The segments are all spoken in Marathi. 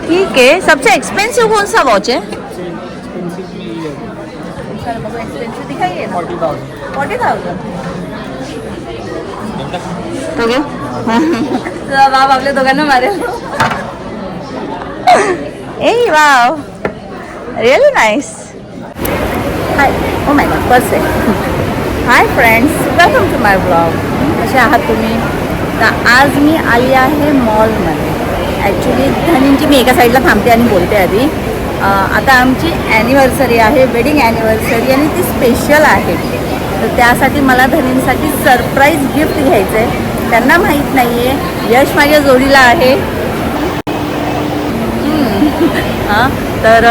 ठीक है. सबसे एक्सपेंसिव कौन सा वॉच है? एक्सपेंसिव दिखाइए ना. 40,000. बाप आपल्या दोघांना मारेल. ए wow, really nice. Hi, oh my God, purse आहे. Hi friends, welcome to my blog. कसे आहात तुम्ही? तर आज मी आली आहे मॉलमध्ये. ॲक्च्युली धनींची मी एका साईडला थांबते आणि बोलते आधी. आता आमची ॲनिव्हर्सरी आहे, वेडिंग ॲनिव्हर्सरी, आणि ती स्पेशल आहे. तर त्यासाठी मला धनींसाठी सरप्राईज गिफ्ट घ्यायचं आहे. त्यांना माहीत नाही आहे, यश माझ्या जोडीला आहे. हां, तर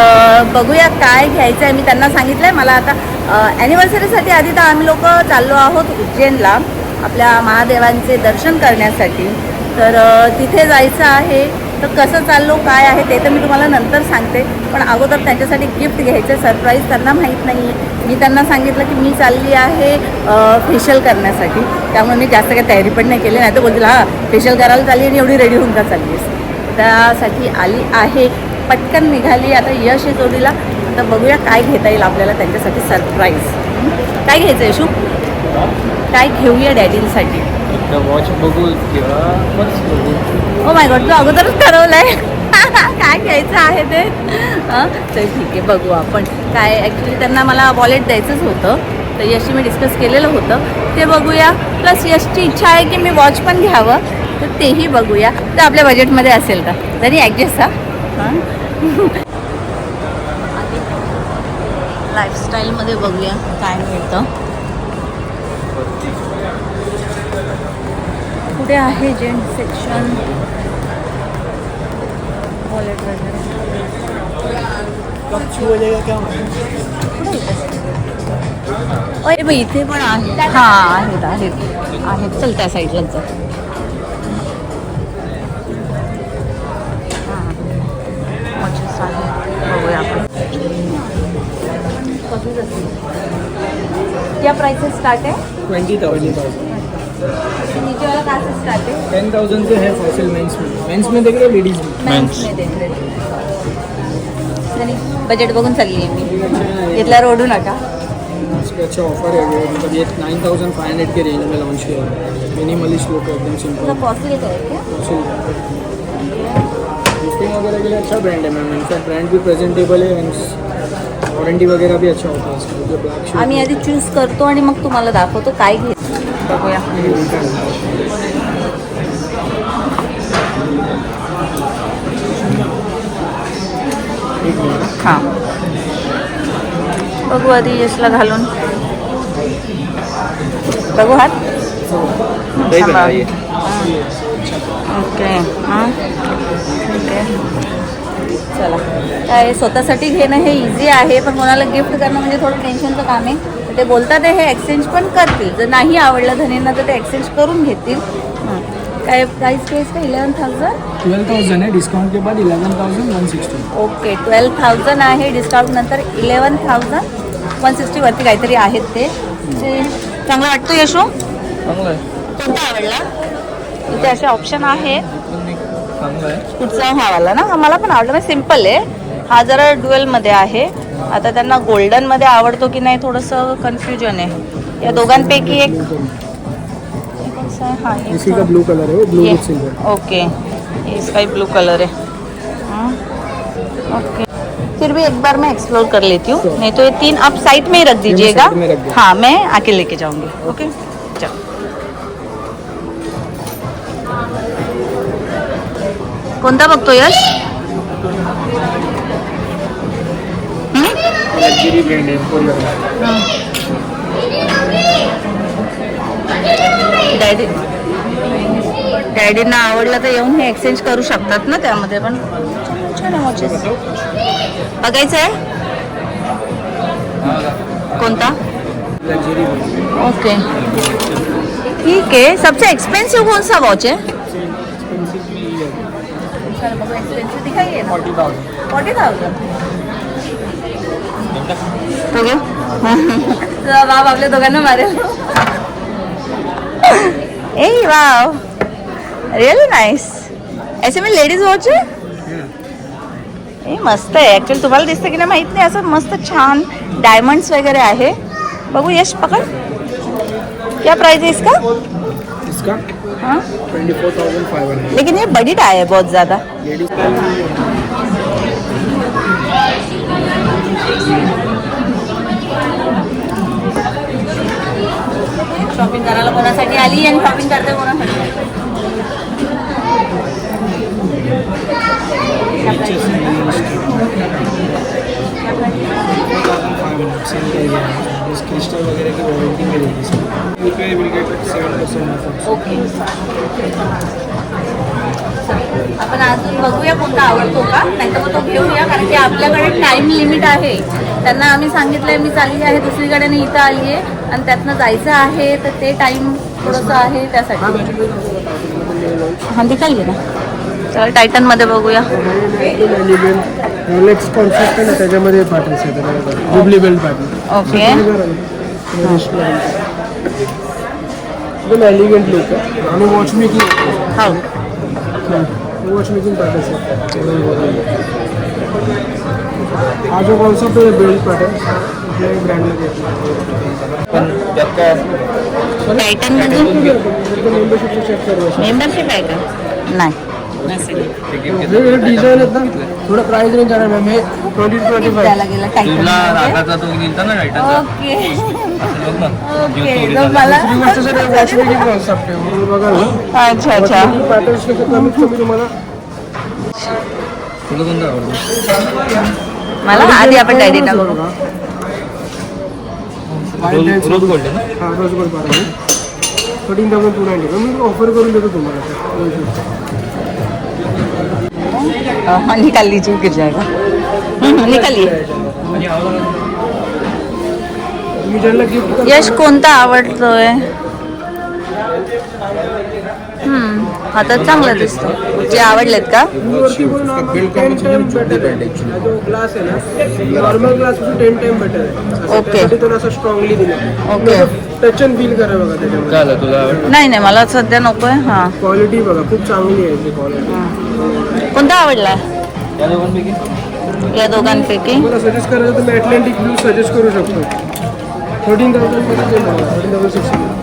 बघूया काय घ्यायचं आहे. मी त्यांना सांगितलं आहे मला आता ॲनिव्हर्सरीसाठी आधी तर आम्ही लोक चाललो आहोत उज्जैनला आपल्या महादेवांचे दर्शन करण्यासाठी. तर तिथे जायचं आहे. तर कसं चाललो काय आहे ते तर मी तुम्हाला नंतर सांगते. पण अगोदर त्यांच्यासाठी गिफ्ट घ्यायचं, सरप्राईज. त्यांना माहीत नाही आहे. मी त्यांना सांगितलं की मी चालली आहे फेशियल करण्यासाठी. त्यामुळे मी जास्त काही तयारी पण नाही केली. नाही तर बोलतील हां फेशियल करायला चालली आणि एवढी रेडी होऊन का चालली आहेस. त्यासाठी आली आहे, पटकन निघाली. आता यश आहे जोडीला. तर बघूया काय घेता येईल आपल्याला त्यांच्यासाठी सरप्राईज. काय घ्यायचं आहे यशू? काय घेऊया डॅडींसाठी? वॉच बघू किंवा पर्स बघू. ओ माय गॉड, तू अगोदरच ठरवलं आहे काय घ्यायचं आहे ते. हां, तर ठीक आहे, बघू आपण काय. ॲक्च्युली त्यांना मला वॉलेट द्यायचंच होतं, तर यशची मी डिस्कस केलेलं होतं, ते बघूया. प्लस यशची इच्छा आहे की मी वॉच पण घ्यावं, तर तेही बघूया. तर आपल्या बजेटमध्ये असेल का तरी ॲडजस्ट. हां, लाईफस्टाईलमध्ये बघूया काय मिळतं. कुठे आहे जेंट्स सेक्शन? वॉलेट वगैरे अरे इथे पण आहे. हां, आहेत. चल त्या साईडलाच जा. हां, वॉचेस आहे, बघूया आपण. क्या प्राइसेस स्टार्ट है? 20,000. नीचे वाला कहाँ से स्टार्ट है? 10,000 से है फॉसिल मेंस में देख रहे हो, लेडीज में. मेन्स में देख रहे. बजेट बघून चालली आहे मी. इथला रोडू नका. इस पे अच्छा ऑफर है. मतलब ये 9,500 के रेंज में लॉन्च किया है. मिनिमलिस्ट लुक है, एकदम सिंपल. कॉस्टली है क्या? गिफ्टिंग वगैरह के लिए अच्छा ब्रांड है मैम. इनफैक्ट ब्रांड भी प्रेजेंटेबल है. वॉरंटी वगैरह भी अच्छा होता है इसका. जो ब्लैक शेड आम्ही आधी चूज करतो आणि मग तुम्हाला दाखवतो काय घ्यायचं. बघूया. हां, बघू आधी यशला घालून. बघू हात. ओके. हां, ठीक आहे. चला, काय स्वतःसाठी घेणं हे इझी आहे, पण कोणाला गिफ्ट करणं म्हणजे थोडं टेन्शनचं काम आहे. ते बोलतात हे एक्सचेंज पण करतील. जर नाही आवडलं धनींना तर ते एक्सचेंज करून घेतील. काय प्राइस प्राइस का 11,000? 12,000 है. डिस्काउंट के बाद 11,160. ओके, 12,000 आहे. डिस्काउंट नंतर 11,160 वरती काहीतरी आहेत ते. चांगला वाटतो यशो? चांगला आहे. कोणता आवडला? इथे असे ऑप्शन आहेत. चांगला आहे. कुठचा हा वाला ना? हा मला पण आवडला. म्हणजे सिम्पल आहे. हा जरा ड्युअलमध्ये आहे. आता त्यांना गोल्डनमध्ये आवडतो की नाही थोडंसं कन्फ्युजन आहे. या दोघांपैकी एक. हाँ, इसी का ब्लू कलर है, ब्लू विद सिल्वर. ओके, इसका ही ब्लू कलर है. ओके, फिर भी एक बार मैं एक्सप्लोर कर लेती हूँ. नहीं तो ये 3 आप साइड में ही रख दीजिएगा. हाँ, मैं आके लेके जाऊंगी. ओके, चलो. कोणता बघतो यश? लग्जरी ब्रांड है. डॅडींना आवडलं तर येऊन हे एक्सचेंज करू शकतात ना त्यामध्ये पण. छान आहे वॉचेस. बघायचं आहे कोणता? लग्जरी. ओके, ठीक है. सबसे एक्सपेंसिव कौन सा वॉच है? एक्सपेंसिव दिखाइए ना. 40,000. बाप आपल्या दोघांना मारेल. ए वाव, रियली नाइस. ऐसे में लेडीज वॉच है. हे मस्त आहे ॲक्च्युअली. तुम्हाला दिसतं की नाही माहीत नाही, असं मस्त छान डायमंड्स वगैरे आहे. बघू यश पकड. क्या प्राइस है इसका? इसका हाँ 24,500. लेकिन ये बड़ी टाई है बहुत ज़्यादा. लेडीज शॉपिंग करायला कोणासाठी आली आणि शॉपिंग करते कोणासाठी? क्रिस्टल वगैरह की वारंटी मिलेगी इसमें. ओके. आपण अजून बघूया कोणता आवडतो का, नाही तर मग तो घेऊया, कारण की आपल्याकडे टाइम लिमिट आहे. त्यांना आम्ही सांगितलंय मी चालली आहे दुसरीकडे आणि इथं आली आहे आणि त्यातनं जायचं आहे, तर ते टाइम थोडंसं आहे त्यासाठी. हां दिखाई ना. तर टायटनमध्ये बघूया. रोलेक्स कॉन्सेप्ट आहे ना, त्याच्यामध्ये पॅटर्न्स आहेत. Jubilee belt pattern. ओके. एकदम एलिगंट लुक आहे आणि वॉच मेकिंग. हो. वॉच मेकिंग पॅटर्न्स आहेत. हा जो कॉन्सेप्ट आहे बेल्ट पॅटर्न कुठल्याही ब्रँडमध्ये टायटनमध्ये मेंबरशिपचं चेक करू. मेंबरशिप आहे का? नाही. डिझाईन आहेत ना, थोडं प्राइस रेंज आहे मॅम. हे 20-25. त्याला गेला टायटन. ओके. ओके. तर मला दुसरी गोष्ट सर वॉच मेकिंग कॉन्सेप्ट आहे म्हणून बघा ना. अच्छा अच्छा. पॅटर्न्स कमीत कमी तुम्हाला मला आधी आपण टायटन बघू. रोज गोल्ड आहे ना. हां रोज गोल्ड पाहिजे. 13,290 मी ऑफर करून देतो तुम्हाला. हाँ निकाल लीजिए, गिर जाएगा. निकालिए. तुम्ही ज्यांना गिफ्ट यश कोणता आवडतोय? हा तर चांगला दिसतो. जे आवडलेत का? ग्लास आहे ना, नॉर्मल ग्लास 10 टाइम बेटर आहे. ओके. थोडं असं स्ट्रॉंगली दिलं. ओके. टच अँड फील करा बघा त्याच्यामध्ये. नाही नाही मला सध्या नकोय. हां क्वालिटी बघा खूप चांगली आहे क्वालिटी. कोणता आवडला? या दोघांपैकी मला सजेस्ट करायचं तर मी अटलांटिक ब्लू सजेस्ट करू शकतो. 13,000 13,600.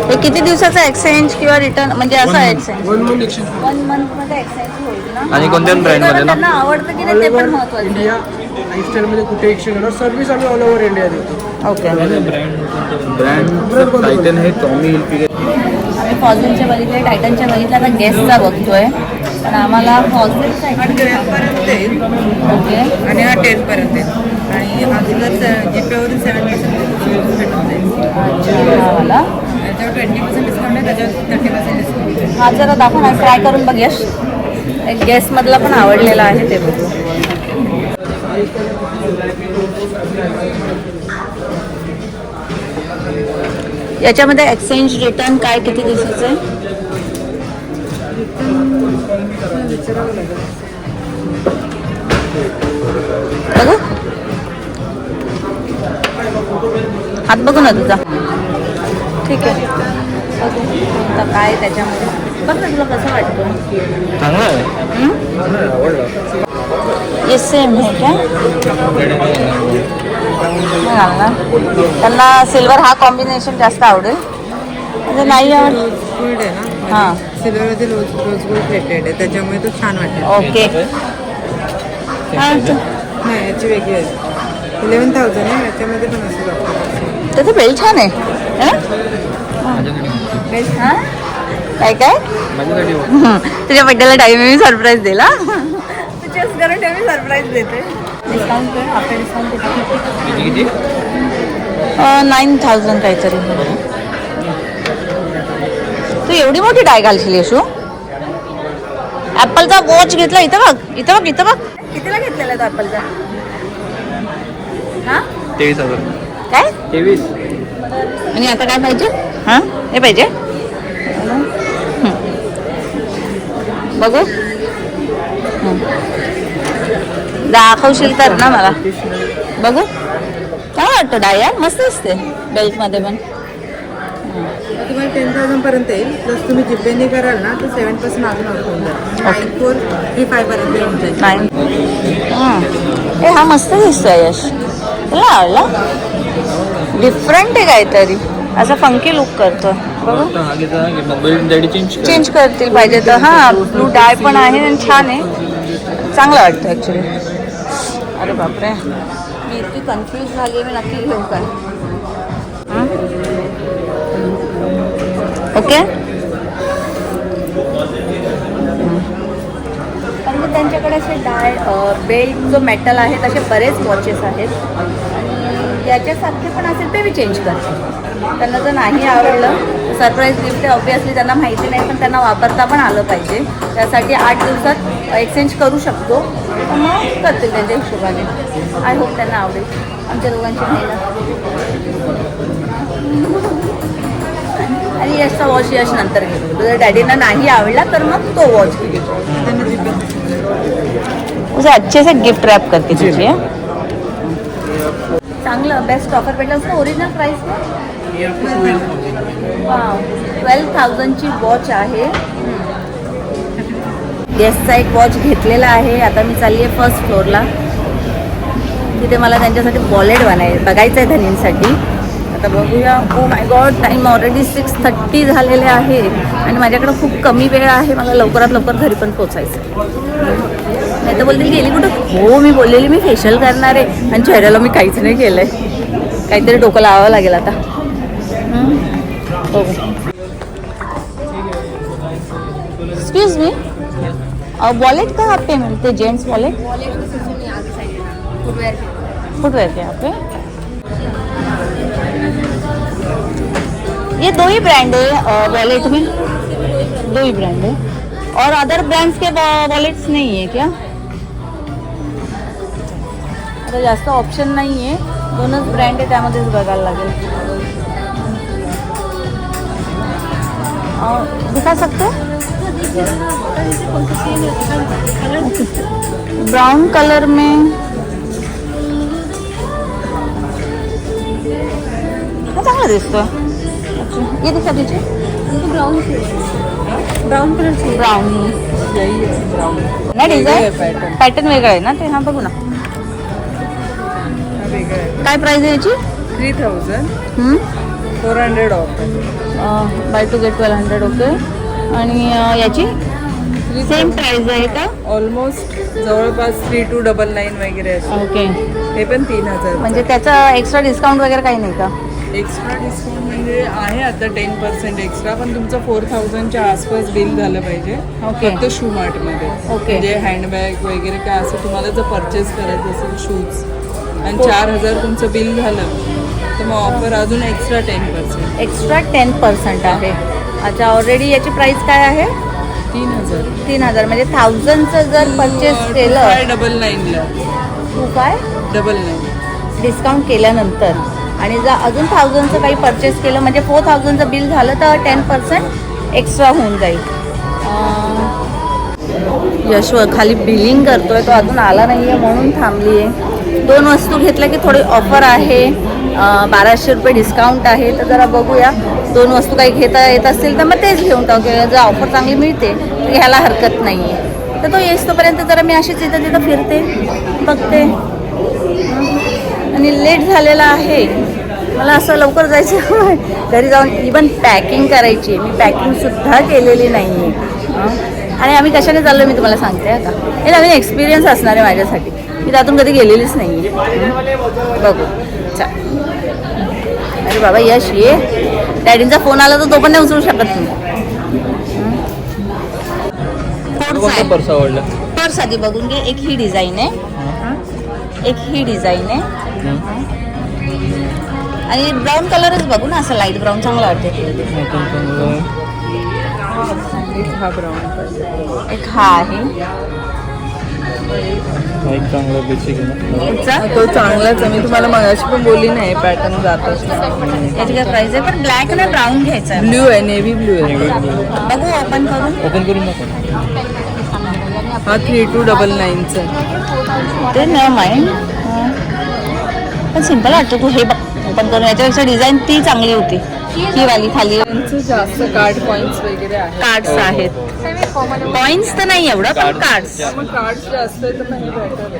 हे किती दिवसाचा एक्सचेंज किंवा रिटर्न म्हणजे असं एक्सचेंज? 1 month exchange. 1 मंथमध्ये एक्सचेंज होईल ना. आणि कोणत्या ब्रँडमध्ये ना? त्यांना आवडतं की नाही ते पण महत्त्वाचं. इंडिया लाईफस्टाईलमध्ये कुठे एक्सचेंज होणार. सर्व्हिस आम्ही ऑल ओव्हर इंडिया देतो. ओके. ब्रँड टायटन हे टॉमी हिलफिगर. आम्ही फॉझिलचे बघितले, टायटनच्या बघितल्या, आता गेस्टचा बघतोय. पण आम्हाला फॉझिलचा 12पर्यंत येईल ओके. आणि हा 10पर्यंत येईल आणि अजूनच जीपेवरून 7% भेटून जाईल. अच्छा वाला. त्याच्यावर 20% डिस्काउंट आहे, त्याच्यावर 30% डिस्काउंट आहे. हा जरा दाखव ना, ट्राय करून बघ यश. एक गेस्टमधला पण आवडलेला आहे ते बघू. याच्यामध्ये एक्सचेंज रिटर्न काय किती दिवसाचं आहे? बघू हात बघू ना तुझा. ठीक आहे बघू आता काय त्याच्यामध्ये. बघ ना तुला कसं वाटतं? चांगला आहे. आवडलं. ये सेम है क्या? त्यांना सिल्वर हा कॉम्बिनेशन जास्त आवडेल. म्हणजे नाही आवड. गोल्ड आहे ना, हां सिल्वरमध्ये रोज गोल्ड प्लेटेड आहे, त्याच्यामुळे तो छान वाटेल. ओके. हां नाही याची वेगळी आहे. 11,000 आहे, याच्यामध्ये पण असं लागतं. त्याचं बेल्ट छान आहे है ना? बेल्ट हां काय काय तुझ्या बड्डेला टाईम मी सरप्राईज दिला. तुझ्याच करून ठेव मी सरप्राईज देते. डिस्काउंट कर आपल्या डिस्काउंट किती 9,000 काहीतरी. तू एवढी मोठी डाय घालशील यशू? ॲपलचा वॉच घेतला. इथं बघ इथं बघ इथं बघ. कितीला घेतलेला तो ॲपलचा? हां 23,000. काय 23. आणि आता काय पाहिजे? हां हे पाहिजे. बघू दाखवशील तर ना मला. बघू काय वाटतं डाय यार मस्त असते बेल्टमध्ये पण. तर तुम्हाला 10,000 पर्यंत येईल. प्लस तुम्ही जीपेने कराल ना तर 7% अजून ऑफ होऊन जाईल. 9435 पर्यंत येऊन जाईल. नाही हा मस्त दिसतोय यश, तुला आवडला? डिफरंट आहे काहीतरी, असा फंकी लुक करतो बघा. चेंज करतील पाहिजे तर. हा ब्लू डाय पण आहे आणि छान आहे, चांगलं वाटतं ॲक्च्युली. अरे बापरे, मी इतकी कन्फ्यूज झाली आहे, मी नक्की घेऊ काय? ओके, कारण की त्यांच्याकडे असे डाय बेल्ट जो मेटल आहे तसे बरेच वॉचेस आहेत आणि याच्यासारखे पण असेल ते मी चेंज करते. त्यांना जर नाही आवडलं सरप्राईज गिफ्ट ऑब्वियसली त्यांना माहिती नाही, पण त्यांना वापरता पण आलं पाहिजे. त्यासाठी 8 दिवसात एक्सचेंज करू शकतो, तर मग करतील त्यांच्या हिशोबाने. आय होप त्यांना आवडेल आमच्या दोघांची मेहनत. आणि यशचा वॉच यश नंतर घेतो. जर डॅडींना नाही आवडला तर मग तो वॉच घेतो. उसे अच्छे से गिफ्ट रॅप करते तुझी. चांगलं बेस्ट ऑफर भेटलं असतं. ओरिजिनल प्राईस काय? 12,000ची वॉच आहे. गेस्टचा एक वॉच घेतलेला आहे. आता मी चालली आहे फर्स्ट फ्लोअरला, तिथे मला त्यांच्यासाठी वॉलेट बघायचं आहे धनींसाठी. आता बघूया. ओ माय गॉड, टाईम ऑलरेडी 6:30 झालेले आहे आणि माझ्याकडं खूप कमी वेळ आहे. मला लवकरात लवकर घरी पण पोचायचं. नाही तर बोलतील गेली कुठं? हो, मी बोललेली मी फेशियल करणार आहे आणि चेहऱ्याला मी काहीच नाही केलं आहे. काहीतरी डोकं लावावं लागेल आता. एक्सक्यूज मी, वॉलेट कहाँ पे मिलते? Gents wallet? फुटवेयर के यहाँ पे? ये 2 ही ब्रांड है वॉलेट में, 2 ही ब्रांड है. और अदर ब्रांड्स के वॉलेट्स नहीं है क्या? आता जास्त ऑप्शन नाही आहे, 2च ब्रँड आहे, त्यामध्येच बघायला लागेल. दिखा सकते? ब्राउन कलर में हा चांगला दिसतो. अच्छा, ये दिखा दीजिए. ब्राउन कलर, ब्राउन नाही डिझाईन पॅटर्न वेगळा आहे ना ते. हा बघू ना काय प्राइस आहे याची? 3,400 ऑफ. Bye 2 get 1200. ओके. आणि याची सेम प्राइस आहे का? ऑलमोस्ट जवळपास 3299 वगैरे असं. ओके, हे पण 3,000. म्हणजे त्याचा एक्स्ट्रा डिस्काउंट वगैरे काही नाही का? एक्स्ट्रा डिस्काउंट म्हणजे आहे आता 10% एक्स्ट्रा, पण तुमचं 4,000च्या आसपास बिल झालं पाहिजे. ओके. फक्त शू मार्टमध्ये. ओके. म्हणजे हँडबॅग वगैरे काय असं तुम्हाला जर परचेस करायचं असेल शूज आणि 4,000 तुमचं बिल झालं तर मग ऑफर अजून एक्स्ट्रा 10%. एक्स्ट्रा 10% आहे. अच्छा, ऑलरेडी याची प्राइस काय आहे? 3,000. 3,000 म्हणजे 1,000चं जर परचेस केलं 599ला. तू काय 99 डिस्काउंट केल्यानंतर आणि जर अजून 1,000चं काही परचेस केलं म्हणजे 4,000चं बिल झालं तर 10% एक्स्ट्रा होऊन जाईल. यश खाली बिलिंग करतोय, तो अजून आला नाही आहे म्हणून थांबली आहे. 2 वस्तू घेतल्या की थोडी ऑफर आहे, 1,200 रुपये डिस्काउंट आहे. तर जरा बघूया, 2 वस्तू काही घेता येत असतील तर मग तेच घेऊन टाकूया. जर ऑफर चांगली मिळते तर घ्यायला हरकत नाही आहे. तर तो येस तोपर्यंत जरा मी अशीच इथं तिथं फिरते बघते. आणि लेट झालेला आहे, मला असं लवकर जायचं घरी जाऊन इवन पॅकिंग करायची. मी पॅकिंगसुद्धा केलेली नाही आहे. आणि आम्ही कशाने चाललो मी तुम्हाला सांगते आता. हे नवीन एक्सपिरियन्स असणार आहे माझ्यासाठी. मी त्यातून कधी गेलेलीच नाही आहे. बघू चा. अरे बाबा यश ये, डॅडींचा फोन आला तर तो पण नाही उचलू शकत नाही. पर्स आवडला? पर्स आधी बघून घे. एक ही डिझाईन आहे, एक ही डिझाईन आहे आणि ब्राऊन कलरच बघू ना, असं लाईट ब्राऊन चांगला वाटते. हा ब्राऊन. एक हा आहे, चांगला बेसिक आहे. तो चांगलाच आहे. मी तुम्हाला मगाशी पण बोलली नाही पॅटर्न जात असतो. याची काय प्राइस आहे? पण ब्लॅक आणि ब्राऊन घ्यायचा आहे. ब्ल्यू आहे, नेव्ही ब्ल्यू आहे. बघू ओपन करून दाखव. हा 3299चा आहे. ते नाही माइंड, पण सिम्पल वाटतं. तू हे बघ ओपन करून. याच्यापेक्षा डिझाईन ती चांगली होती. ही वाली थाली त्यांचं जास्त कार्ड पॉइंट्स वगैरे आहेत. कार्ड्स आहेत. पॉइंट्स तर नाही एवढं पण कार्ड्स. मग कार्ड जास्त आहे तर मग हे better आहे.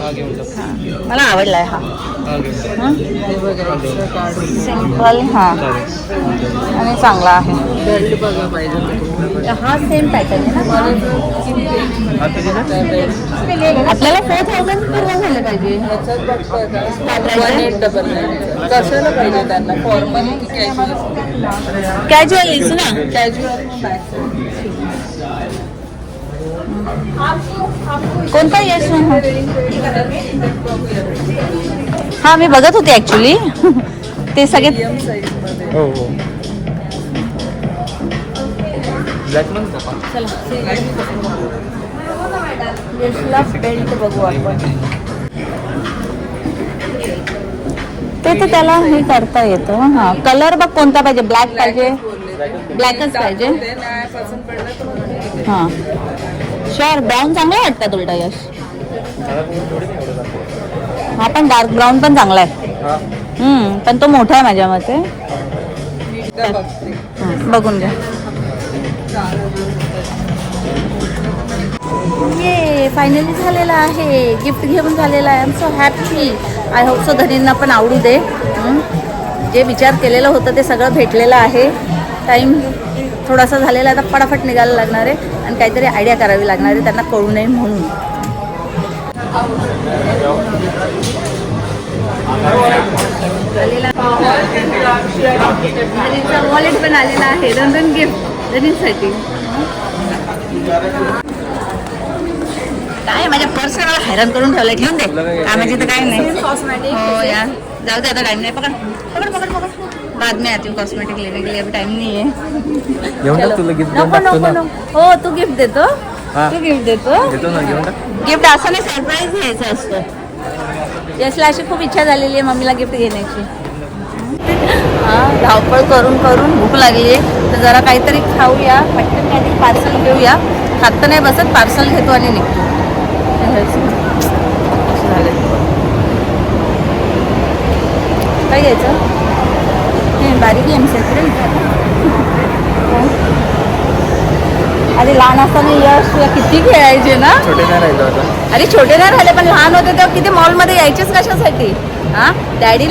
हा घेऊन टाक. मला आवडलाय हा हा घेऊन टाक. हे बघा extra card. सिम्पल हा आणि चांगला आहे. बेल्ट बघा पाहिजे तर तुम्हाला. हा सेम पॅटर्न आहे ना. हा किती ना? आपल्याला 4,000 पूर्ण झालं पाहिजे. ह्याच्यात बघतोय का 1899. कशाला पाहिजे त्यांना फॉर्मल की कॅज्युअल? कॅज्युअल ना. कॅज्युअल कोणता यश हा मी बघत होते ऍक्च्युली ते सगळे मीडियम साईज मध्ये. हो हो. ब्लॅक पण का? यशला बेल्ट बघू आपण. ते तर त्याला हे करता येतं. हा कलर बघ कोणता पाहिजे. ब्लॅक पाहिजे. ब्लॅकच पाहिजे. ते नाही पसंत पडलं तर मग ठीक आहे. हा शुअर ब्राऊन चांगला वाटतात उलटा यश. हा पण डार्क ब्राऊन पण चांगला आहे. हा. पण तो मोठा आहे माझ्या मते. मी एकदा बघते. बघून घ्या. ये फायनली झालेला आहे. गिफ्ट घेऊन झालेला आहे. I am so happy. I hope so धनींना पण आवडू दे. जे विचार केलेलं होतं ते सगळं भेटलेलं आहे. टाईम थोडासा झालेला आहे. आता फटाफट निघायला लागणार आहे आणि काहीतरी आयडिया करावी लागणार आहे त्यांना कळू नये म्हणून. वॉलेट पण आलेला आहे. 2 गिफ्ट धनींसाठी. काय माझ्या पर्स मला हैराण करून ठेवलंय. ठेवून दे काय म्हणजे तर काय नाही. हो यार जाऊ दे आता. टाइम नाही. पकड पकड पकड पकड. बाद में आती हूँ कॉस्मेटिक लेने के लिए. अभी टाइम नहीं है. घेऊन टाक. तुला गिफ्ट देऊन नको टाकतो नको ना. नको. हो तू गिफ्ट देतो. हा. तू गिफ्ट देतो. देतो ना. घेऊन टाक. गिफ्ट असं नाही सरप्राईज घ्यायचं असतं. यशला अशी खूप इच्छा झालेली आहे मम्मीला गिफ्ट घेण्याची. धावपळ करून करून भूक लागली आहे तर जरा काहीतरी खाऊया. पटकन काहीतरी पार्सल घेऊया. खात नाही बसत. पार्सल घेतो आणि निघतो. काय घ्यायचं. बारीक गेम सेपरेट. अरे लहान असताना यश किती खेळायचे ना. छोटे नाही राहिलो आता. अरे छोटे नाही राहिले पण लहान होते तेव्हा किती मॉलमध्ये यायचेच कशासाठी. हां डॅडी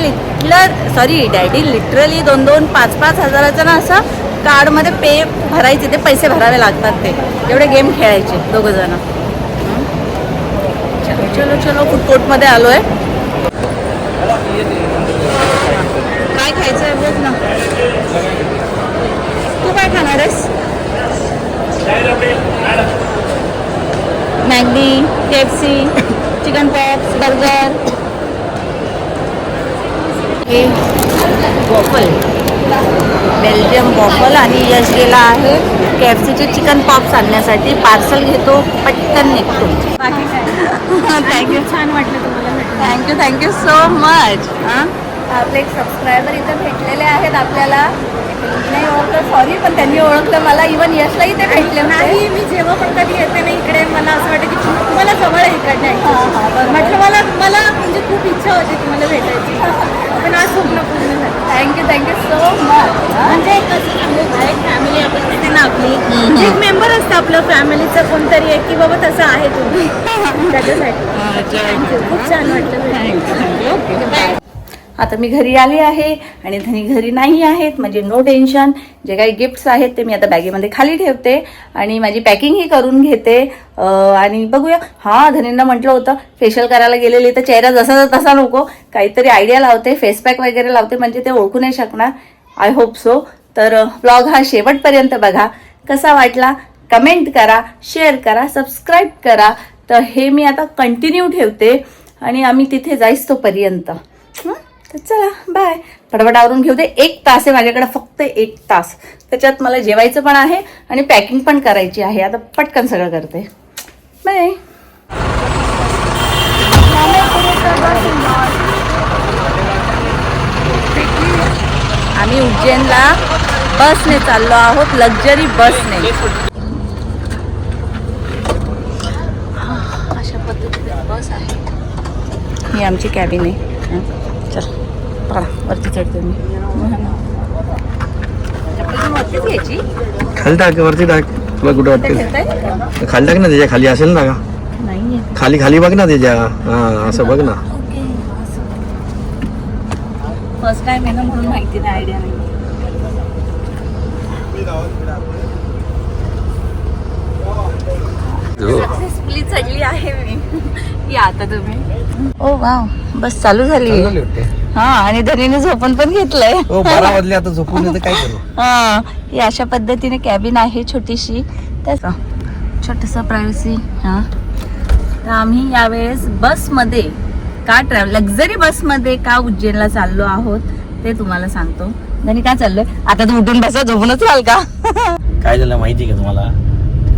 लिटरली 2-2, 5-5 हजाराचं ना असं कार्डमध्ये पे भरायचे. ते पैसे भरावे लागतात. ते एवढे गेम खेळायचे दोघं जण. चलो चलो फूड कोर्टमध्ये आलो आहे. काय खायचं आहे बघ ना. तू काय खाणार आहेस. मॅगडी, KFC, चिकन पॉप्स, बर्गर. हे वॉफल बेल्जियम वॉफल. आणि यश गेला आहे KFCचे चिकन पॉप्स आणण्यासाठी. पार्सल घेतो पटकन निघतो. बाकी काय थँक्यू. छान वाटलं तुम्हाला. Thank you so much. आपले एक सबस्क्रायबर इथं भेटलेले आहेत आपल्याला. नाही ओळखलं सॉरी पण त्यांनी ओळखलं मला. इवन यशलाही ते भेटले नाही. मी जेव्हा पण कधी येते ना इकडे मला असं वाटतं की तुम्हाला जवळ आहे इकडनं. म्हटलं मला म्हणजे खूप इच्छा होती तुम्हाला भेटायची पण आज स्वप्न पूर्ण झालं. Thank you so much. म्हणजे एक फॅमिली आपण तिथे ना आपली एक मेंबर असतं आपलं फॅमिलीचं कोणतरी एक की बाबा तसं आहे तुम्ही त्याच्यासाठी. खूप छान वाटलं. आता मी घरी आली आहे आणि धनी घरी नाही आहेत. म्हणजे नो टेन्शन. जे काही गिफ्ट्स आहेत ते मी आता बॅगेमध्ये खाली ठेवते आणि माझी पॅकिंगही करून घेते. आणि बघूया. हां धनींना म्हटलं होतं फेशियल करायला गेलेली तर चेहरा जसा तसा नको. काहीतरी आयडिया लावते. फेस पॅक वगैरे लावते म्हणजे ते ओळखू नाही शकणार. I hope so. तर ब्लॉग हा शेवटपर्यंत बघा. कसा वाटला कमेंट करा, शेअर करा, सबस्क्राईब करा. तर हे मी आता कंटिन्यू ठेवते आणि आम्ही तिथे जाईच तोपर्यंत. तर चला बाय. फटाफट आवरून घेऊ दे. 1 तास आहे माझ्याकडे. फक्त 1 तास. त्याच्यात मला जेवायचं पण आहे आणि पॅकिंग पण करायची आहे. आता पटकन सगळं करते. बाय. आम्ही उज्जैनला बसने चाललो आहोत. लक्झरी बसने. अशा पद्धतीने बस आहे. ही आमची कॅबिन आहे. चल पकडा वरती चढते मी. वरतीच घ्यायची खाली टाक, वरती टाक, तुला कुठं ते वाटतं घेता येईल का? खाली टाक ना, त्याच्या खाली असेल ना का, नाहीये खाली खाली बघ ना त्याच्या. हा असं बघ ना. ओके फर्स्ट टाइम आहे ना म्हणून माहिती नाही, आयडिया नाही. सक्सेसफुली चढली आहे मी. या आता तुम्ही. ओ वाव, बस चालू झाली. हा आणि धनीने झोपून पण घेतलंय. हो 12 वाजले आता, झोपून येतं काय करू. हा ही अशा पद्धतीने कॅबिन आहे छोटीशी, त्याचं छोटंसं प्रायव्हसी. हा तर आम्ही यावेळेस बसमध्ये का लक्झरी बसमध्ये का उज्जैनला चाललो आहोत ते तुम्हाला सांगतो. धनी काय चाललोय आता, तू उठून बसा, झोपूनच राहाल का? काय झालं माहिती आहे का तुम्हाला,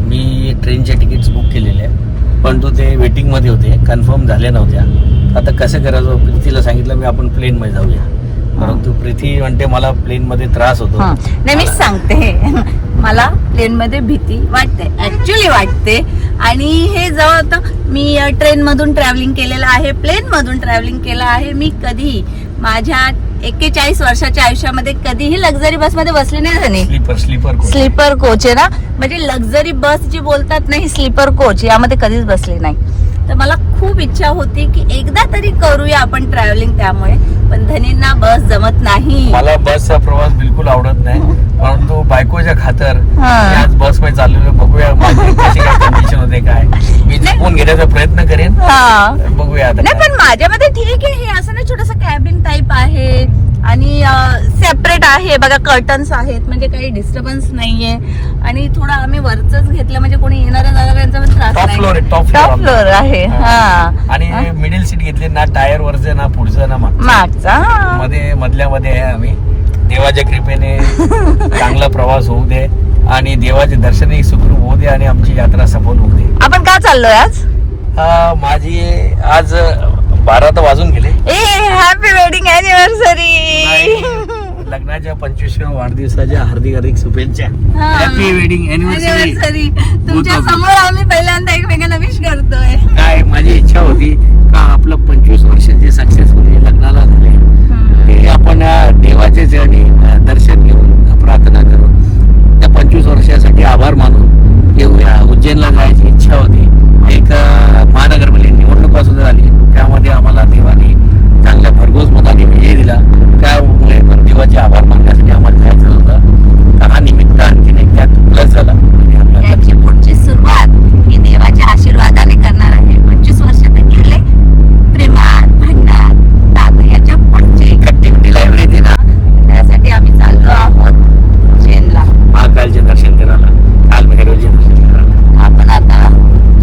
मी ट्रेनचे तिकीट्स बुक केलेले पण तो ते वेटिंगमध्ये होते, कन्फर्म झाल्या नव्हत्या. आता कसं करायचं, प्रीतीला सांगितलं मी आपण प्लेनमध्ये जाऊया, परंतु प्रीती म्हणते मला प्लेनमध्ये त्रास होतो. नाही मी सांगते मला प्लेनमध्ये भीती वाटते, ऍक्च्युली वाटते. आणि हे जेव्हा आता मी ट्रेनमधून ट्रॅव्हलिंग केलेलं आहे, प्लेनमधून ट्रॅव्हलिंग केलं आहे, मी कधी माझ्या 41 वर्षाच्या आयुष्यामध्ये कधीही लक्झरी बसमध्ये बसले नाही झाली. स्लीपर कोच आहे ना, म्हणजे लक्झरी बस जी बोलतात ना ही स्लीपर कोच, यामध्ये कधीच बसले नाही. तर मला खूप इच्छा होती की एकदा तरी करूया आपण ट्रॅव्हलिंग, त्यामुळे. पण धनींना बस जमत नाही. मला बसचा प्रवास बिलकुल आवडत नाही, परंतु बायकोच्या खातर हा. मी आज बस मध्ये चाललेलो. बघूया माझी कशी काय कंडिशन होते, काय मी झोपून घेण्याचा प्रयत्न करेन. हा बघूया आता नाही, काय. पण माझ्यामध्ये ठीक आहे. हे असं नाही, छोटस कॅबिन टाईप आहे आणि सेपरेट आहे बघा, कर्टन्स आहेत, म्हणजे काही डिस्टर्बन्स नाहीये. आणि थोडं आम्ही वरच घेतलं म्हणजे कोणी येणाऱ्या जाणाऱ्यांचा पण त्रास टॉप नाही. फ्लोर आहे, टॉप टॉप फ्लोर आहे. हा आणि मिडिल सीट घेतली ना, टायर वरचं ना पुढचं ना मागचा. मध्ये मधल्यामध्ये आहे आम्ही. देवाच्या कृपेने चांगला प्रवास होऊ दे आणि देवाचे दर्शनही सुखरूप होऊ दे आणि आमची यात्रा सफल होऊ दे. आपण का चाललोय आज? माझी आज 12 तर वाजून गेले. Happy wedding anniversary. लग्नाच्या 25व्या वाढदिवसाच्या हार्दिक हार्दिक शुभेच्छा. हा. Happy wedding anniversary. तुमच्या समोर आम्ही पहिल्यांदा एकमेकांना विश करतोय. काय माझी इच्छा होती का आपलं 25 वर्ष जे सक्सेसफुली लग्नाला झाले ते आपण देवाचे आणि दर्शन घेऊन प्रार्थना करून त्या 25 वर्षासाठी आभार मानून येऊया. उज्जैनला जायची इच्छा होती. एक महानगरपालिका निवडणुका सुद्धा झाली, त्यामध्ये आम्हाला देवाने चांगल्या भरघोस मताने विजय दिला. त्यामुळे पण देवाचे आभार मानण्यासाठी आम्हाला जायचं होतं. हा निमित्त आणखीन एक त्यात प्लस झाला. याची पुढची सुरुवात ही देवाच्या आशीर्वादाने करणार आहे. 25 वर्ष तर गेले प्रेमात, भांडणात, दादा याच्या पुढची ऍक्टिव्हिटी लायब्ररी ना, त्यासाठी आम्ही चाललो आहोत उज्जैनला. महाकालचे दर्शन करायला, काल भैरवचे दर्शन करायला. आपण आता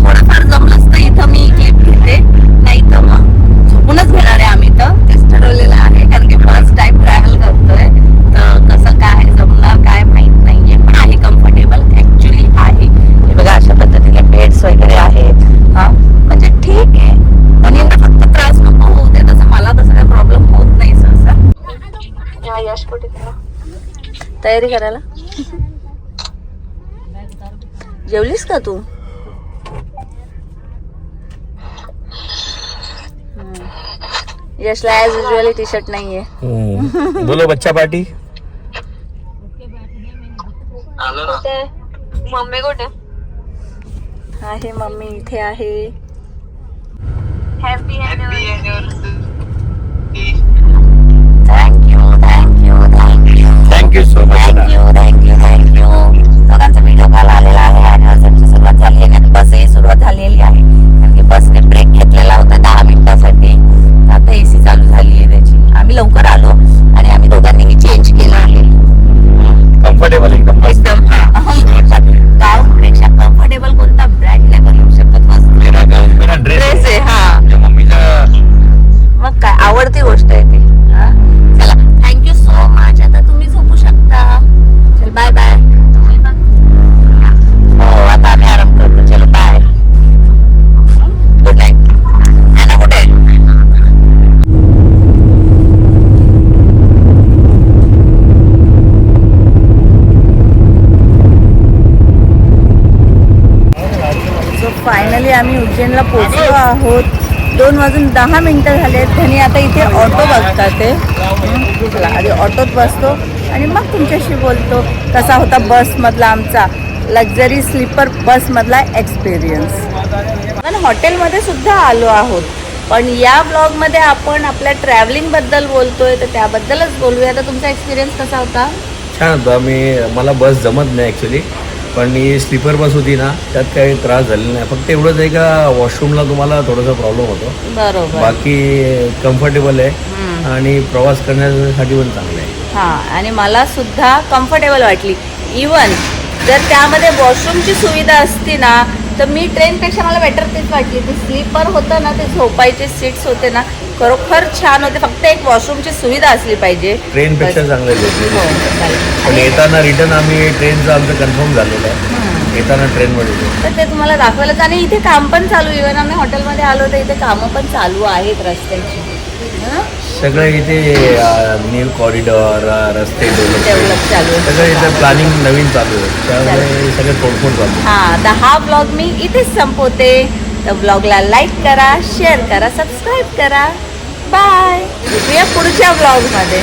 थोडंफार जमलंच तर इथं मी क्लिप घेते, नाही तर मग झोपूनच घेणार आहे आम्ही. तर तेच ठरवलेलं आहे, कारण की फर्स्ट टाइम ट्रॅव्हल करतोय. तर कसं काय जमणार काय माहित नाहीये, पण आहे कम्फर्टेबल ऍक्च्युली आहे. हे बघा अशा पद्धतीने बेड्स वगैरे आहेत. हा म्हणजे ठीक आहे, आणि फक्त त्रास नको होऊ दे. तसं मला तसं काही प्रॉब्लेम होत नाही सहसा. यश कुठे तयारी करायला जेवलीस का तू? यशला ऍज युजली टी शर्ट नाहीये. बोलो बच्चा पार्टी. मम्मी कुठे? आहे मम्मी इथे आहे. Happy thank you thank you thank you thank you so much. Thank you thank you thank you. दोघांचा व्हिडिओ कॉल आलेला आहे. अॅनिव्हर्सरीची सुरुवात झाली आहे आणि बसही सुरुवात झालेली आहे, कारण की बसने ब्रेक घेतलेला होता 10 मिनिटासाठी. आता एसी चालू झाली आहे त्याची. आम्ही लवकर आलो आणि आम्ही दोघांनीही चेंज केलं आहे. कम्फर्टेबल एकदम एकदम गाऊनपेक्षा कम्फर्टेबल कोणता ब्रँड नाही बनवू शकत. मेरा ड्रेस आहे. हा मम्मीचा मग काय आवडती गोष्ट आहे ती. हा चला थँक्यू सो मच. आता तुम्ही झोपू शकता. चल बाय बाय. हो आता आम्ही आराम करतो. चलो बाय, गुड नाईट. आना कुठे? सो फायनली आम्ही उज्जैनला पोहोचलो आहोत. 2:10 झाले. त्यांनी आता इथे ऑटो बघतात ते. चला आधी ऑटोत बसतो आणि मग तुमच्याशी बोलतो कसा होता बसमधला आमचा लक्झरी स्लीपर बसमधला एक्सपिरियन्स. आपण हॉटेलमध्ये सुद्धा आलो आहोत, पण या ब्लॉगमध्ये आपण आपल्या ट्रॅव्हलिंगबद्दल बोलतोय, तर त्याबद्दलच बोलूया. तर तुमचा एक्सपिरियन्स कसा होता? छान होता. मला बस जमत नाही ॲक्च्युली, पण ही स्लीपर बस होती ना, त्यात काही त्रास झालेला नाही. फक्त एवढंच आहे का वॉशरूमला तुम्हाला थोडासा प्रॉब्लेम होतो. बरोबर. बाकी कम्फर्टेबल आहे आणि प्रवास करण्यासाठी पण चांगलं आहे. हां, आणि मला सुद्धा कम्फर्टेबल वाटली. इवन जर त्यामध्ये वॉशरूमची सुविधा असती ना, तर मी ट्रेनपेक्षा मला बेटर तेच वाटली. ते स्लीपर होतं ना, ते झोपायचे सीट्स होते ना, खरोखर छान होते. फक्त एक वॉशरूमची सुविधा असली पाहिजे. ट्रेनपेक्षा चांगलं हो, आहे. चालेल. पण आणि येताना रिटर्न आम्ही ट्रेनचं आमचं कन्फर्म झालेलं आहे. येताना ट्रेनमध्ये येतो. तर ते तुम्हाला दाखवायलाच. आणि इथे काम पण चालू. इव्हन आम्ही हॉटेलमध्ये आलो तर इथे कामं पण चालू आहेत रस्त्याची. सगळं इथे न्यू कॉरिडॉर, रस्ते डेव्हलप चालू आहे. सगळं इथे प्लॅनिंग नवीन चालू आहे. त्यामुळे सगळं तोडफोड चालू आहे. हां, तर हा ब्लॉग मी इथेच संपवते. तर ब्लॉगला लाईक करा, शेअर करा, सबस्क्राईब करा. बाय. भेटूया पुढच्या ब्लॉगमध्ये.